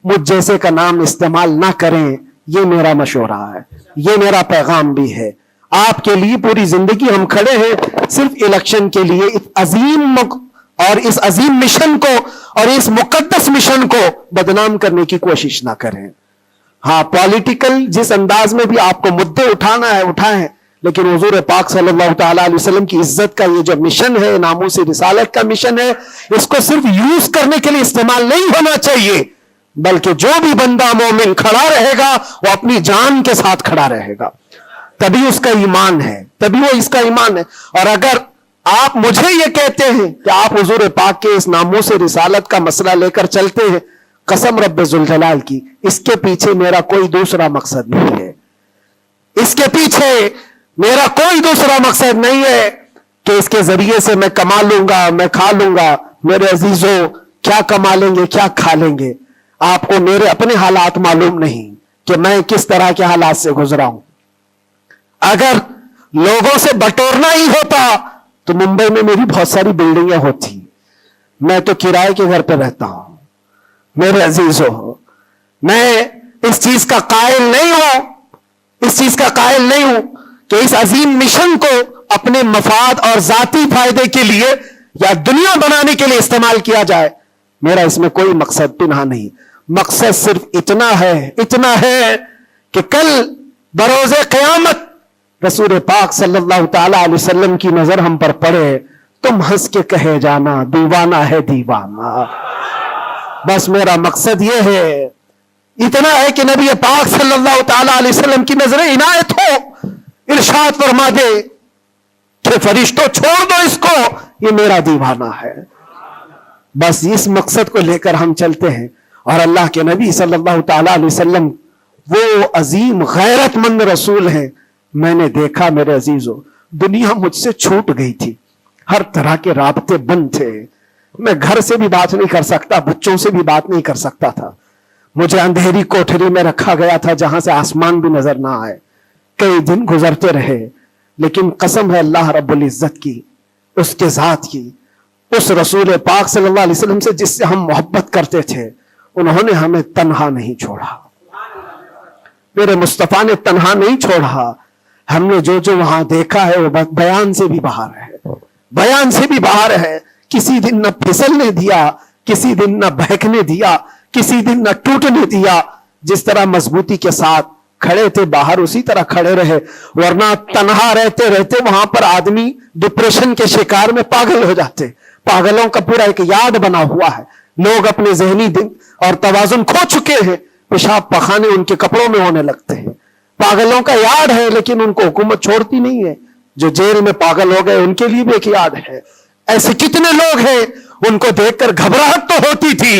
مجھ جیسے کا نام استعمال نہ کریں. یہ میرا مشورہ ہے, یہ میرا پیغام بھی ہے. آپ کے لیے پوری زندگی ہم کھڑے ہیں, صرف الیکشن کے لیے. اس عظیم اور اس عظیم مشن کو اور اس مقدس مشن کو بدنام کرنے کی کوشش نہ کریں. ہاں, پولیٹیکل جس انداز میں بھی آپ کو مدعے اٹھانا ہے اٹھائیں, لیکن حضور پاک صلی اللہ تعالیٰ علیہ وسلم کی عزت کا یہ جو مشن ہے, ناموس رسالت کا مشن ہے, اس کو صرف یوز کرنے کے لیے استعمال نہیں ہونا چاہیے, بلکہ جو بھی بندہ مومن کھڑا رہے گا وہ اپنی جان کے ساتھ کھڑا رہے گا, تبھی اس کا ایمان ہے, تبھی وہ اس کا ایمان ہے. اور اگر آپ مجھے یہ کہتے ہیں کہ آپ حضور پاک کے اس ناموس رسالت کا مسئلہ لے کر چلتے ہیں, قسم رب ذوالجلال کی, اس کے پیچھے میرا کوئی دوسرا مقصد نہیں ہے. اس کے پیچھے میرا کوئی دوسرا مقصد نہیں ہے کہ اس کے ذریعے سے میں کما لوں گا, میں کھا لوں گا. میرے عزیزوں, کیا کما لیں گے, کیا کھا لیں گے؟ آپ کو میرے اپنے حالات معلوم نہیں کہ میں کس طرح کے حالات سے گزرا ہوں. اگر لوگوں سے بٹورنا ہی ہوتا تو ممبئی میں میری بہت ساری بلڈنگیں ہوتی. میں تو کرائے کے گھر پہ رہتا ہوں. میرے عزیزوں, میں اس چیز کا قائل نہیں ہوں کہ اس عظیم مشن کو اپنے مفاد اور ذاتی فائدے کے لیے یا دنیا بنانے کے لیے استعمال کیا جائے. میرا اس میں کوئی مقصد پنہا نہیں. مقصد صرف اتنا ہے کہ کل بروز قیامت رسول پاک صلی اللہ تعالی علیہ وسلم کی نظر ہم پر پڑے, تم ہنس کے کہے جانا دیوانہ ہے دیوانہ. بس میرا مقصد یہ ہے, اتنا ہے کہ نبی پاک صلی اللہ تعالی علیہ وسلم کی نظر عنایت ہو, ارشاد فرما دے کہ فرشتوں چھوڑ دو اس کو, یہ میرا دیوانہ ہے. بس اس مقصد کو لے کر ہم چلتے ہیں. اور اللہ کے نبی صلی اللہ تعالی علیہ وسلم وہ عظیم غیرت مند رسول ہیں. میں نے دیکھا میرے عزیزوں, دنیا مجھ سے چھوٹ گئی تھی, ہر طرح کے رابطے بند تھے. میں گھر سے بھی بات نہیں کر سکتا, بچوں سے بھی بات نہیں کر سکتا تھا. مجھے اندھیری کوٹھری میں رکھا گیا تھا جہاں سے آسمان بھی نظر نہ آئے. کئی دن گزرتے رہے, لیکن قسم ہے اللہ رب العزت کی, اس کے ذات کی, اس رسول پاک صلی اللہ علیہ وسلم سے جس سے ہم محبت کرتے تھے, انہوں نے ہمیں تنہا نہیں چھوڑا. میرے مصطفیٰ نے تنہا نہیں چھوڑا. ہم نے جو وہاں دیکھا ہے وہ بیان سے بھی باہر ہے. کسی دن نہ پھسلنے دیا, کسی دن نہ بہکنے دیا, کسی دن نہ ٹوٹنے دیا. جس طرح مضبوطی کے ساتھ کھڑے تھے باہر اسی طرح کھڑے رہے، ورنہ تنہا رہتے رہتے وہاں پر آدمی ڈپریشن کے شکار میں پاگل ہو جاتے. پاگلوں کا پورا ایک یاد بنا ہوا ہے. لوگ اپنے ذہنی دن اور توازن کھو چکے ہیں، پیشاب پخانے ان کے کپڑوں میں ہونے لگتے ہیں. پاگلوں کا یاد ہے لیکن ان کو حکومت چھوڑتی نہیں ہے. جو جیل میں پاگل ہو گئے ان کے لیے بھی ایک یاد ہے. ایسے کتنے لوگ ہیں ان کو دیکھ کر گھبراہٹ تو ہوتی تھی،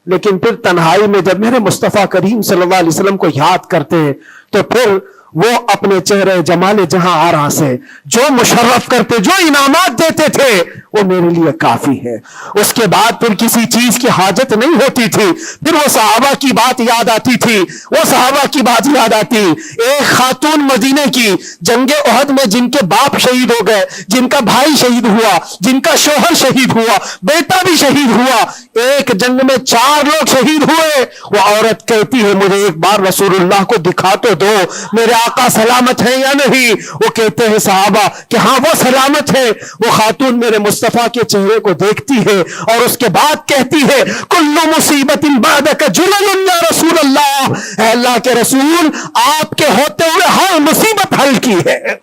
لیکن پھر تنہائی میں جب میرے مصطفیٰ کریم صلی اللہ علیہ وسلم کو یاد کرتے ہیں تو پھر وہ اپنے چہرے جمال جہاں آرا سے جو مشرف کرتے، جو انعامات دیتے تھے، وہ میرے لیے کافی ہے. اس کے بعد پھر کسی چیز کی حاجت نہیں ہوتی تھی. پھر وہ صحابہ کی بات یاد آتی تھی، وہ صحابہ کی بات یاد آتی. ایک خاتون مدینے کی جنگ احد میں جن کے باپ شہید ہو گئے، جن کا بھائی شہید ہوا، جن کا شوہر شہید ہوا، بیٹا بھی شہید ہوا، ایک جنگ میں 4 لوگ شہید ہوئے. وہ عورت کہتی ہے مجھے ایک بار رسول اللہ کو دکھا تو دو، میرے آقا سلامت ہے یا نہیں؟ وہ کہتے ہیں صحابہ کہ ہاں وہ سلامت ہے. وہ خاتون میرے مصطفیٰ کے چہرے کو دیکھتی ہے اور اس کے بعد کہتی ہے کل مصیبت بعدک جلل یا رسول اللہ، اے اللہ کے رسول آپ کے ہوتے ہوئے ہر مصیبت حل کی ہے.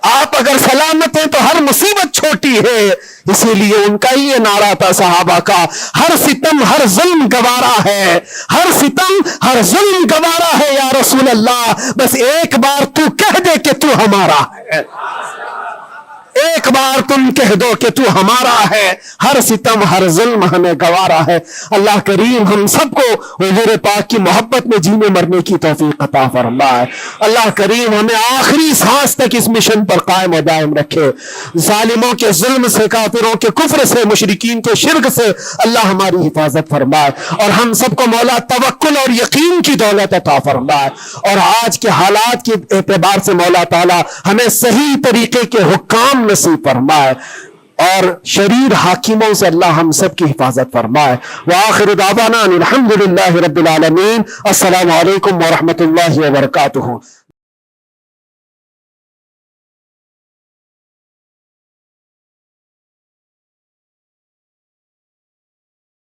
آپ اگر سلامت ہیں تو ہر مصیبت چھوٹی ہے. اسی لیے ان کا یہ نعرہ تھا صحابہ کا، ہر ستم ہر ظلم گوارا ہے، ہر ستم ہر ظلم گوارا ہے یا رسول اللہ، بس ایک بار تو کہہ دے کہ تو ہمارا ہے، ایک بار تم کہہ دو کہ تو ہمارا ہے، ہر ستم ہر ظلم ہمیں گوارا ہے. اللہ کریم ہم سب کو حضور پاک کی محبت میں جینے مرنے کی توفیق عطا فرمائے. اللہ کریم ہمیں آخری سانس تک اس مشن پر قائم و دائم رکھے. ظالموں کے ظلم سے، کافروں کے کفر سے، مشرکین کے شرک سے اللہ ہماری حفاظت فرمائے، اور ہم سب کو مولا توکل اور یقین کی دولت عطا فرمائے. اور آج کے حالات کے اعتبار سے مولا تعالی ہمیں صحیح طریقے کے حکام نصیب فرمائے، اور شریر حاکموں سے اللہ ہم سب کی حفاظت فرمائے. وآخر دعوانا الحمدللہ رب العالمین. السلام علیکم ورحمۃ اللہ وبرکاتہ.